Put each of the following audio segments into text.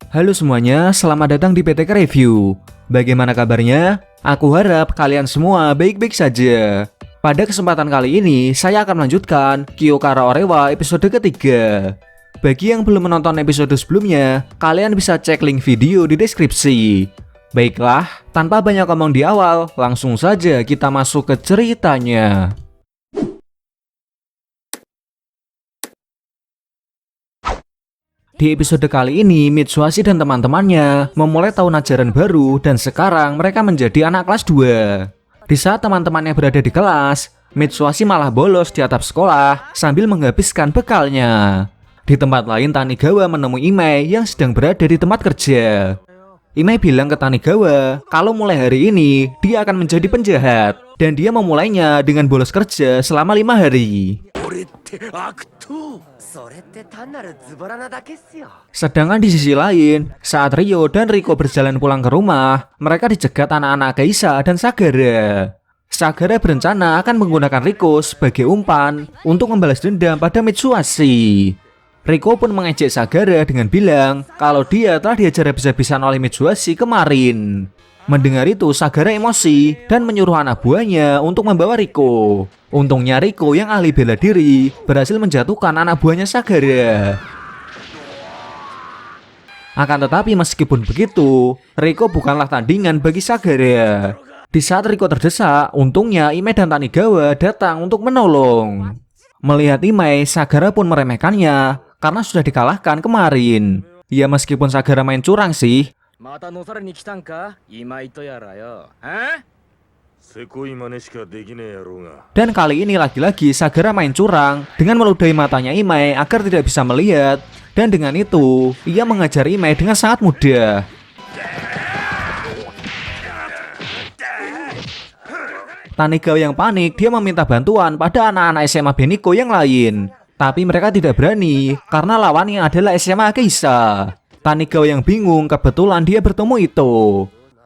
Halo semuanya, selamat datang di PTK Review. Bagaimana kabarnya? Aku harap kalian semua baik-baik saja. Pada kesempatan kali ini, saya akan melanjutkan Kyokara Orewa episode ketiga. Bagi yang belum menonton episode sebelumnya, kalian bisa cek link video di deskripsi. Baiklah, tanpa banyak ngomong di awal, langsung saja kita masuk ke ceritanya. Di episode kali ini, Mitsuhashi dan teman-temannya memulai tahun ajaran baru dan sekarang mereka menjadi anak kelas 2. Di saat teman-temannya berada di kelas, Mitsuhashi malah bolos di atap sekolah sambil menghabiskan bekalnya. Di tempat lain, Tanigawa menemui Imai yang sedang berada di tempat kerja. Imai bilang ke Tanigawa kalau mulai hari ini dia akan menjadi penjahat dan dia memulainya dengan bolos kerja selama 5 hari. Sedangkan di sisi lain, saat Ryo dan Riko berjalan pulang ke rumah, mereka dicegat anak-anak Geisha dan Sagara. Sagara berencana akan menggunakan Riko sebagai umpan untuk membalas dendam pada Mitsuhashi. Riko pun mengejek Sagara dengan bilang kalau dia telah diajar habis-habisan oleh Mitsuhashi kemarin. Mendengar itu, Sagara emosi dan menyuruh anak buahnya untuk membawa Riko. Untungnya Riko yang ahli bela diri berhasil menjatuhkan anak buahnya Sagara. Akan tetapi meskipun begitu, Riko bukanlah tandingan bagi Sagara. Di saat Riko terdesak, untungnya Imai dan Tanigawa datang untuk menolong. Melihat Imai, Sagara pun meremehkannya karena sudah dikalahkan kemarin. Ya meskipun Sagara main curang sih. Dan kali ini lagi-lagi Sagara main curang dengan meludahi matanya Imai agar tidak bisa melihat. Dan dengan itu, ia mengajar Imai dengan sangat mudah. Tanigawa yang panik, dia meminta bantuan pada anak-anak SMA Beniko yang lain. Tapi mereka tidak berani karena lawannya adalah SMA Geisha. Tanigawa yang bingung, kebetulan dia bertemu Ito.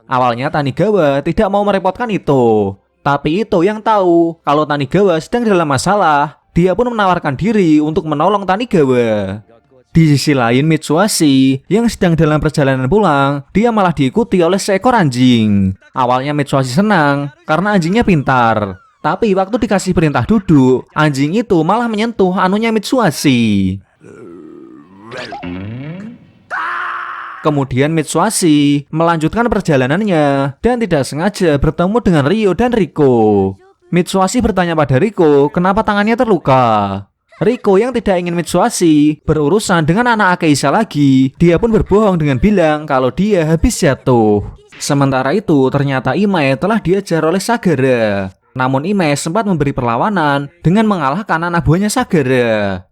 Awalnya Tanigawa tidak mau merepotkan Ito, tapi Ito yang tahu kalau Tanigawa sedang dalam masalah. Dia pun menawarkan diri untuk menolong Tanigawa. Di sisi lain, Mitsuhashi yang sedang dalam perjalanan pulang, dia malah diikuti oleh seekor anjing. Awalnya Mitsuhashi senang karena anjingnya pintar. Tapi waktu dikasih perintah duduk, anjing itu malah menyentuh anunya Mitsuhashi. Kemudian Mitsuhashi melanjutkan perjalanannya dan tidak sengaja bertemu dengan Ryo dan Riko. Mitsuhashi bertanya pada Riko kenapa tangannya terluka. Riko yang tidak ingin Mitsuhashi berurusan dengan anak Geisha lagi, dia pun berbohong dengan bilang kalau dia habis jatuh. Sementara itu ternyata Imai telah diajar oleh Sagara. Namun Imai sempat memberi perlawanan dengan mengalahkan anak buahnya Sagara.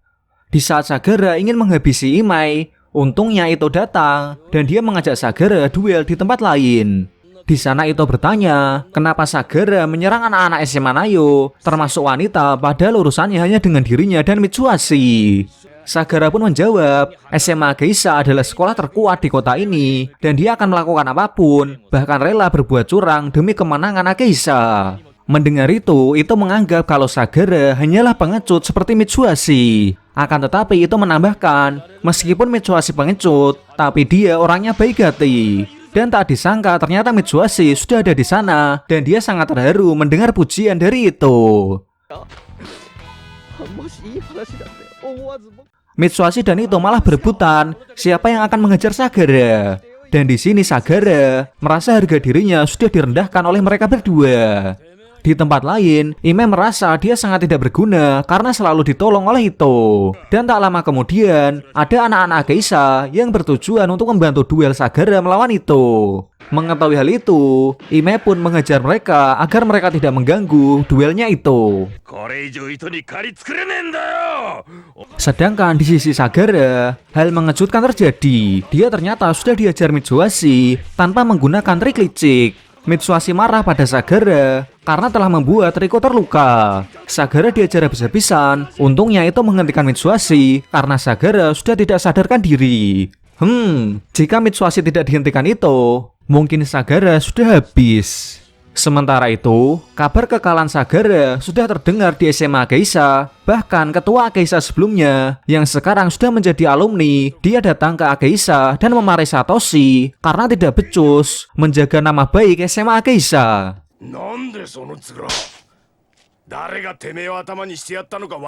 Di saat Sagara ingin menghabisi Imai, untungnya Ito datang dan dia mengajak Sagara duel di tempat lain. Di sana Ito bertanya, kenapa Sagara menyerang anak-anak SMA Nayo, termasuk wanita, padahal urusannya hanya dengan dirinya dan Mitsuhashi. Sagara pun menjawab, SMA Geisha adalah sekolah terkuat di kota ini dan dia akan melakukan apapun, bahkan rela berbuat curang demi kemenangan Geisha. Mendengar itu menganggap kalau Sagara hanyalah pengecut seperti Mitsuhashi. Akan tetapi itu menambahkan, meskipun Mitsuhashi pengecut, tapi dia orangnya baik hati. Dan tak disangka ternyata Mitsuhashi sudah ada di sana dan dia sangat terharu mendengar pujian dari itu. Mitsuhashi dan Ito malah berebutan siapa yang akan mengejar Sagara. Dan di sini Sagara merasa harga dirinya sudah direndahkan oleh mereka berdua. Di tempat lain, Imai merasa dia sangat tidak berguna karena selalu ditolong oleh Ito. Dan tak lama kemudian, ada anak-anak Geisha yang bertujuan untuk membantu duel Sagara melawan Ito. Mengetahui hal itu, Imai pun mengejar mereka agar mereka tidak mengganggu duelnya Ito. Sedangkan di sisi Sagara, hal mengejutkan terjadi. Dia ternyata sudah diajar Mitsuhashi tanpa menggunakan trik licik. Mitsuhashi marah pada Sagara karena telah membuat Riko terluka. Sagara diajar habis-habisan. Untungnya itu menghentikan Mitsuhashi karena Sagara sudah tidak sadarkan diri. Jika Mitsuhashi tidak dihentikan itu, mungkin Sagara sudah habis. Sementara itu, kabar kekalahan Sagara sudah terdengar di SMA Ageisa. Bahkan ketua Ageisa sebelumnya, yang sekarang sudah menjadi alumni, dia datang ke Ageisa dan memarahi Satoshi karena tidak becus menjaga nama baik SMA Ageisa.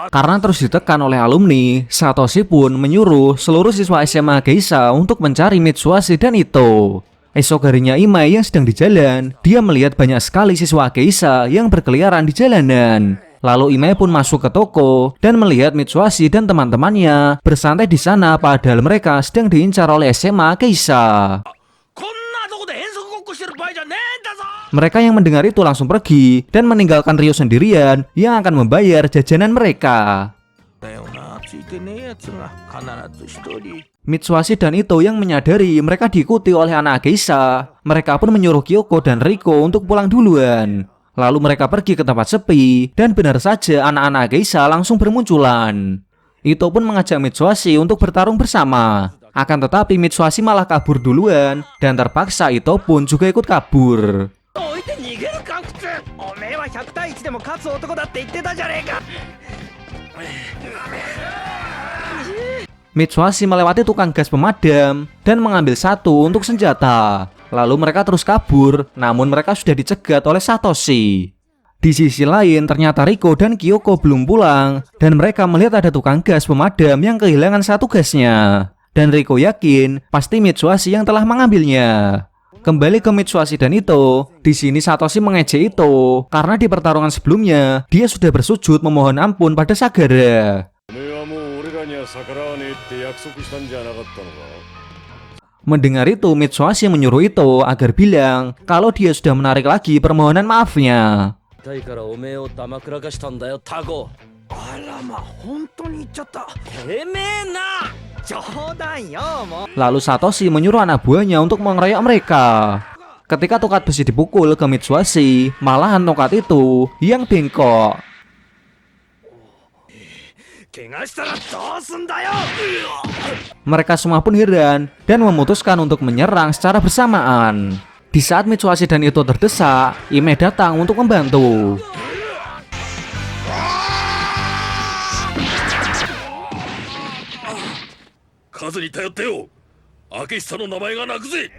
Karena terus ditekan oleh alumni, Satoshi pun menyuruh seluruh siswa SMA Ageisa untuk mencari Mitsuhashi dan Ito. Esok harinya Imai yang sedang di jalan, dia melihat banyak sekali siswa Ageisa yang berkeliaran di jalanan. Lalu Imai pun masuk ke toko dan melihat Mitsuhashi dan teman-temannya bersantai di sana padahal mereka sedang diincar oleh SMA Ageisa. Mereka yang mendengar itu langsung pergi dan meninggalkan Ryo sendirian yang akan membayar jajanan mereka. Mitsuhashi dan Ito yang menyadari mereka diikuti oleh anak Ageisa. Mereka pun menyuruh Kyoko dan Riko untuk pulang duluan. Lalu mereka pergi ke tempat sepi dan benar saja anak-anak Ageisa langsung bermunculan. Ito pun mengajak Mitsuhashi untuk bertarung bersama. Akan tetapi Mitsuhashi malah kabur duluan dan terpaksa Ito pun juga ikut kabur. Mitsuhashi melewati tukang gas pemadam dan mengambil satu untuk senjata. Lalu mereka terus kabur, namun mereka sudah dicegat oleh Satoshi. Di sisi lain, ternyata Riko dan Kyoko belum pulang dan mereka melihat ada tukang gas pemadam yang kehilangan satu gasnya. Dan Riko yakin pasti Mitsuhashi yang telah mengambilnya. Kembali ke Mitsuhashi dan Ito, di sini Satoshi mengejek Ito karena di pertarungan sebelumnya dia sudah bersujud memohon ampun pada Sagara. Mendengar itu, Mitsuhashi menyuruh Ito agar bilang kalau dia sudah menarik lagi permohonan maafnya. Lalu Satoshi menyuruh anak buahnya untuk mengeroyok mereka. Ketika tongkat besi dipukul ke Mitsuhashi, malahan tongkat itu yang bengkok. Mereka semua pun heran dan memutuskan untuk menyerang secara bersamaan. Di saat Mitsuhashi dan Ito terdesak, Imai datang untuk membantu.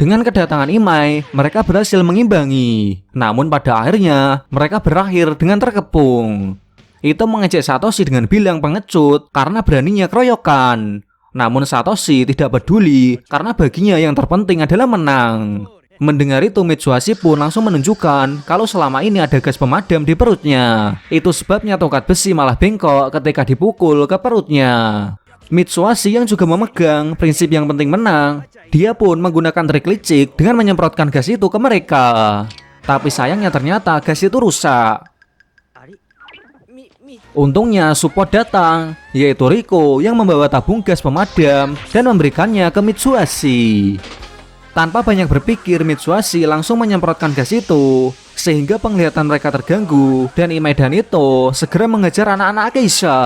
Dengan kedatangan Imai, mereka berhasil mengimbangi. Namun pada akhirnya, mereka berakhir dengan terkepung. Ito mengejek Satoshi dengan bilang pengecut karena beraninya keroyokan. Namun Satoshi tidak peduli karena baginya yang terpenting adalah menang. Mendengar itu, Mitsuhashi pun langsung menunjukkan kalau selama ini ada gas pemadam di perutnya. Itu sebabnya tongkat besi malah bengkok ketika dipukul ke perutnya. Mitsuhashi yang juga memegang prinsip yang penting menang, dia pun menggunakan trik licik dengan menyemprotkan gas itu ke mereka. Tapi sayangnya ternyata gas itu rusak. Untungnya support datang, yaitu Riko yang membawa tabung gas pemadam dan memberikannya ke Mitsuhashi. Tanpa banyak berpikir, Mitsuhashi langsung menyemprotkan gas itu, sehingga penglihatan mereka terganggu dan Imai dan Ito segera mengejar anak-anak Ageisa.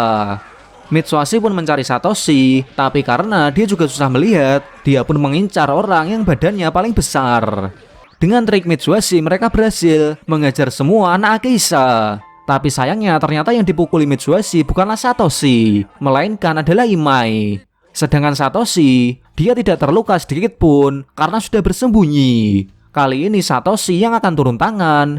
Mitsuhashi pun mencari Satoshi, tapi karena dia juga susah melihat, dia pun mengincar orang yang badannya paling besar. Dengan trik Mitsuhashi, mereka berhasil mengejar semua anak Ageisa. Tapi sayangnya ternyata yang dipukuli Mitsuhashi bukanlah Satoshi, melainkan adalah Imai. Sedangkan Satoshi, dia tidak terluka sedikit pun karena sudah bersembunyi. Kali ini Satoshi yang akan turun tangan.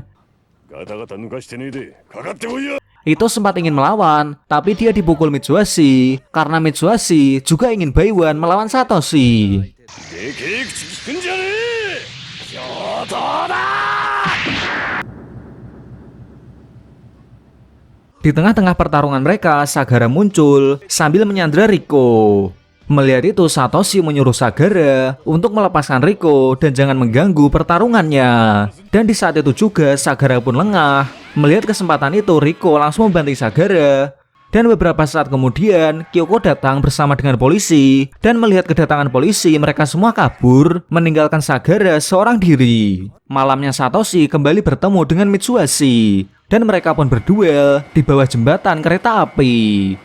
Ito sempat ingin melawan, tapi dia dipukul Mitsuhashi karena Mitsuhashi juga ingin Baiwan melawan Satoshi. Di tengah-tengah pertarungan mereka, Sagara muncul sambil menyandra Riko. Melihat itu, Satoshi menyuruh Sagara untuk melepaskan Riko dan jangan mengganggu pertarungannya. Dan di saat itu juga, Sagara pun lengah. Melihat kesempatan itu, Riko langsung membanting Sagara. Dan beberapa saat kemudian, Kyoko datang bersama dengan polisi. Dan melihat kedatangan polisi, mereka semua kabur, meninggalkan Sagara seorang diri. Malamnya Satoshi kembali bertemu dengan Mitsuhashi. Dan mereka pun berduel di bawah jembatan kereta api.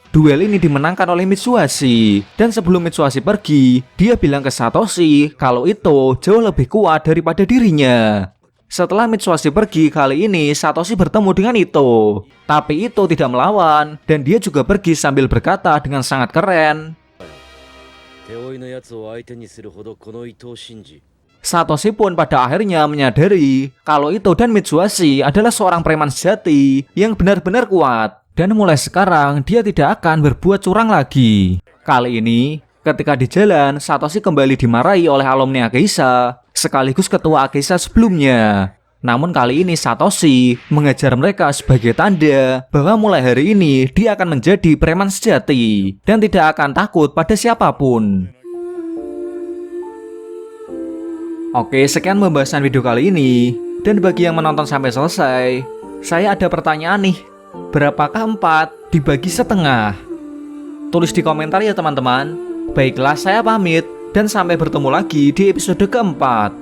Duel ini dimenangkan oleh Mitsuhashi. Dan sebelum Mitsuhashi pergi, dia bilang ke Satoshi kalau Ito jauh lebih kuat daripada dirinya. Setelah Mitsuhashi pergi, kali ini Satoshi bertemu dengan Ito. Tapi Ito tidak melawan, dan dia juga pergi sambil berkata dengan sangat keren. Satoshi pun pada akhirnya menyadari kalau Ito dan Mitsuhashi adalah seorang preman sejati yang benar-benar kuat. Dan mulai sekarang dia tidak akan berbuat curang lagi. Kali ini, ketika di jalan, Satoshi kembali dimarahi oleh alumni Akeisa, sekaligus ketua Akeisa sebelumnya. Namun kali ini Satoshi mengejar mereka sebagai tanda bahwa mulai hari ini dia akan menjadi preman sejati dan tidak akan takut pada siapapun. Oke, sekian pembahasan video kali ini. Dan bagi yang menonton sampai selesai, saya ada pertanyaan nih. Berapakah 4 dibagi setengah? Tulis di komentar ya teman-teman. Baiklah, saya pamit dan sampai bertemu lagi di episode keempat.